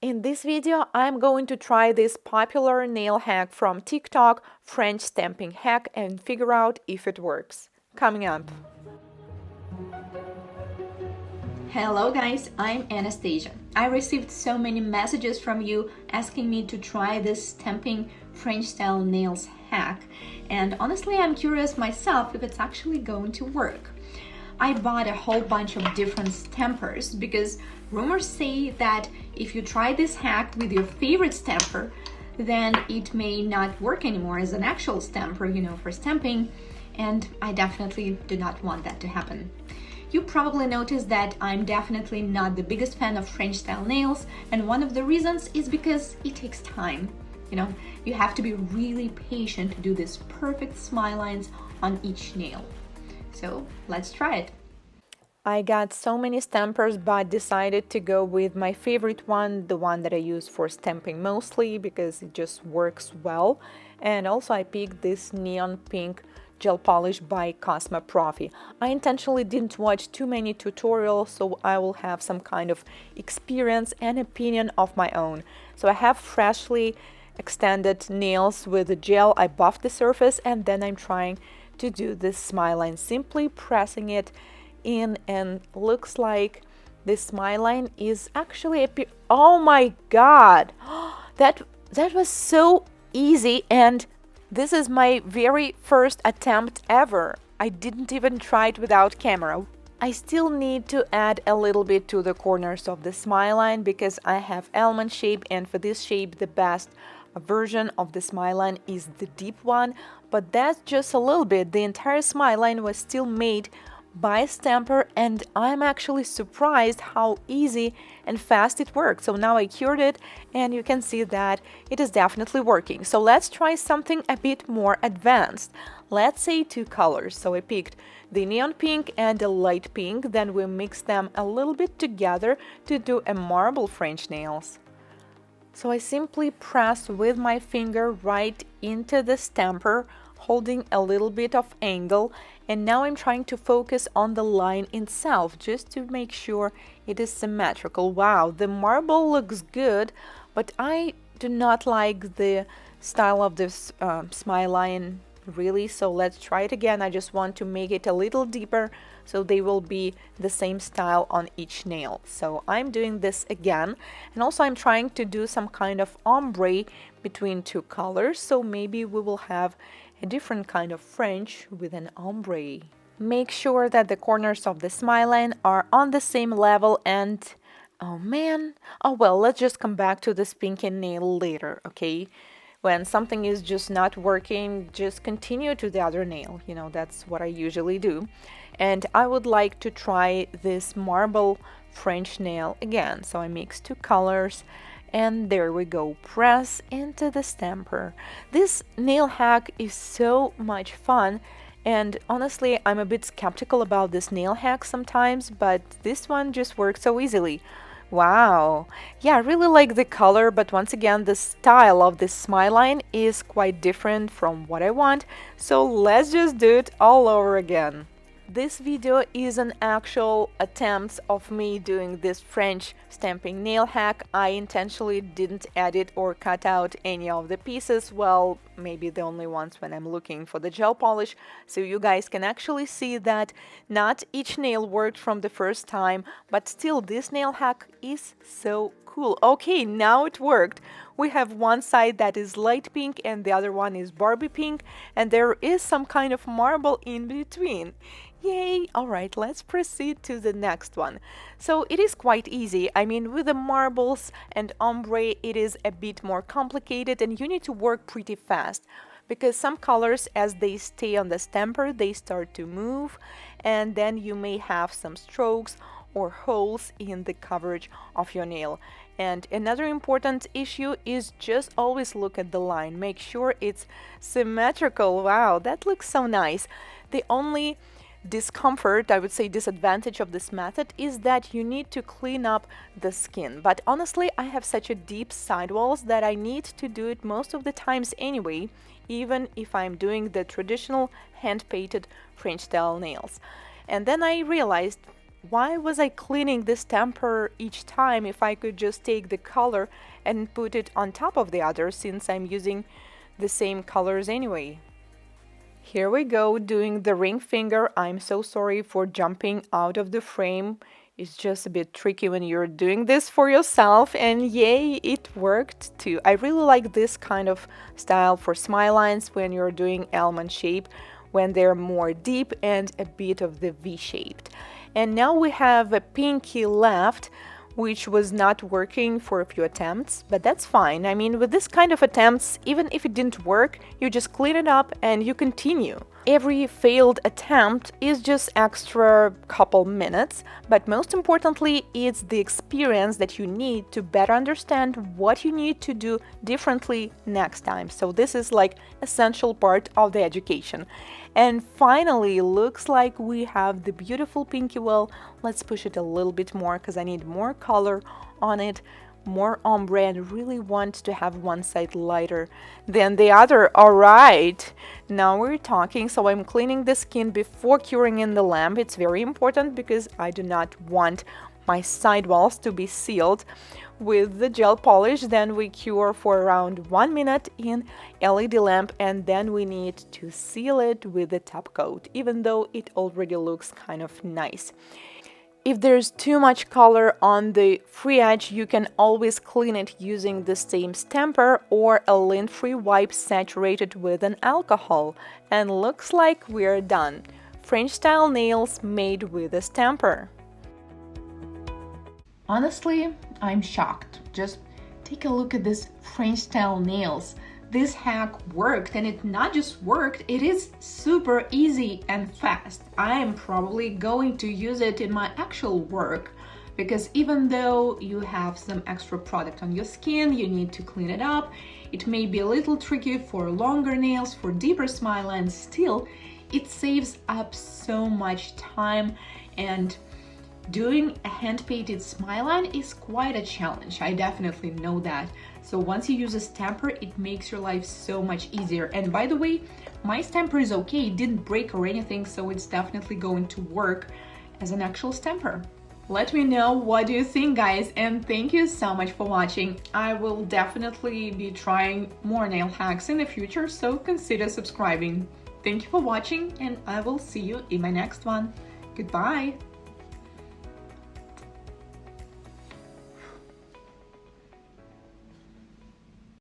In this video, I'm going to try this popular nail hack from TikTok, French stamping hack, and figure out if it works. Coming up. Hello guys, I'm Anastasia. I received so many messages from you asking me to try this stamping French style nails hack, and honestly I'm curious myself if it's actually going to work. I bought a whole bunch of different stampers because rumors say that if you try this hack with your favorite stamper, then it may not work anymore as an actual stamper, for stamping, and I definitely do not want that to happen. You probably noticed that I'm definitely not the biggest fan of French style nails, and one of the reasons is because it takes time. You have to be really patient to do these perfect smile lines on each nail. So let's try it. I got so many stampers but decided to go with my favorite one, the one that I use for stamping mostly because it just works well. And also I picked this neon pink gel polish by Cosma Profi. I intentionally didn't watch too many tutorials, so I will have some kind of experience and opinion of my own. So I have freshly extended nails with the gel. I buffed the surface and then I'm trying to do this smile line, simply pressing it in, and looks like this smile line is actually oh my god, that was so easy, and this is my very first attempt ever. I didn't even try it without camera. I still need to add a little bit to the corners of the smile line because I have almond shape, and for this shape the best version of the smile line is the deep one, but that's just a little bit. The entire smile line was still made by a stamper, and I'm actually surprised how easy and fast it worked. So now I cured it and you can see that it is definitely working. So let's try something a bit more advanced. Let's say two colors. So I picked the neon pink and the light pink, then we mix them a little bit together to do a marble French nails. So I simply press with my finger right into the stamper, holding a little bit of angle, and now I'm trying to focus on the line itself just to make sure it is symmetrical. Wow, the marble looks good, but I do not like the style of this smile line really, so let's try it again. I just want to make it a little deeper so they will be the same style on each nail. So I'm doing this again, and also I'm trying to do some kind of ombre between two colors, so maybe we will have a different kind of French with an ombre. Make sure that the corners of the smile line are on the same level, and oh man, oh well, let's just come back to this pinky nail later, okay? When something is just not working, just continue to the other nail. That's what I usually do. And I would like to try this marble French nail again. So I mix two colors, and there we go. Press into the stamper. This nail hack is so much fun. And honestly, I'm a bit skeptical about this nail hack sometimes, but this one just works so easily. Wow. Yeah, I really like the color, but once again, the style of this smile line is quite different from what I want, so let's just do it all over again. This video is an actual attempt of me doing this French stamping nail hack. I intentionally didn't edit or cut out any of the pieces, well, maybe the only ones when I'm looking for the gel polish, so you guys can actually see that not each nail worked from the first time, but still this nail hack is so cool. Okay, now it worked. We have one side that is light pink and the other one is Barbie pink, and there is some kind of marble in between. Yay! Alright, let's proceed to the next one. So it is quite easy. I mean, with the marbles and ombre, it is a bit more complicated and you need to work pretty fast because some colors, as they stay on the stamper, they start to move, and then you may have some strokes or holes in the coverage of your nail. And another important issue is just always look at the line. Make sure it's symmetrical. Wow, that looks so nice. The only discomfort, I would say disadvantage of this method is that you need to clean up the skin. But honestly, I have such a deep sidewalls that I need to do it most of the times anyway, even if I'm doing the traditional hand-painted French style nails. And then I realized Why was I cleaning this temper each time if I could just take the color and put it on top of the other, since I'm using the same colors anyway? Here we go, doing the ring finger. I'm so sorry for jumping out of the frame. It's just a bit tricky when you're doing this for yourself, and yay, it worked too. I really like this kind of style for smile lines when you're doing almond shape, when they're more deep and a bit of the V-shaped. And now we have a pinky left, which was not working for a few attempts, but that's fine. I mean, with this kind of attempts, even if it didn't work, you just clean it up and you continue. Every failed attempt is just extra couple minutes, but most importantly, it's the experience that you need to better understand what you need to do differently next time. So this is like essential part of the education. And finally, looks like we have the beautiful pinky well. Let's push it a little bit more because I need more color on it, more ombre, and really want to have one side lighter than the other. All right, now we're talking. So I'm cleaning the skin before curing in the lamp. It's very important because I do not want my sidewalls to be sealed with the gel polish. Then we cure for around 1 minute in LED lamp, and then we need to seal it with the top coat, even though it already looks kind of nice. If there's too much color on the free edge, you can always clean it using the same stamper or a lint-free wipe saturated with an alcohol. And looks like we're done. French style nails made with a stamper. Honestly, I'm shocked. Just take a look at these French style nails. This hack worked, and it not just worked, it is super easy and fast. I am probably going to use it in my actual work, because even though you have some extra product on your skin, you need to clean it up. It may be a little tricky for longer nails, for deeper smile lines. Still, it saves up so much time, and doing a hand-painted smile line is quite a challenge. I definitely know that. So once you use a stamper, it makes your life so much easier. And by the way, my stamper is okay. It didn't break or anything, so it's definitely going to work as an actual stamper. Let me know what do you think, guys, and thank you so much for watching. I will definitely be trying more nail hacks in the future, so consider subscribing. Thank you for watching, and I will see you in my next one. Goodbye!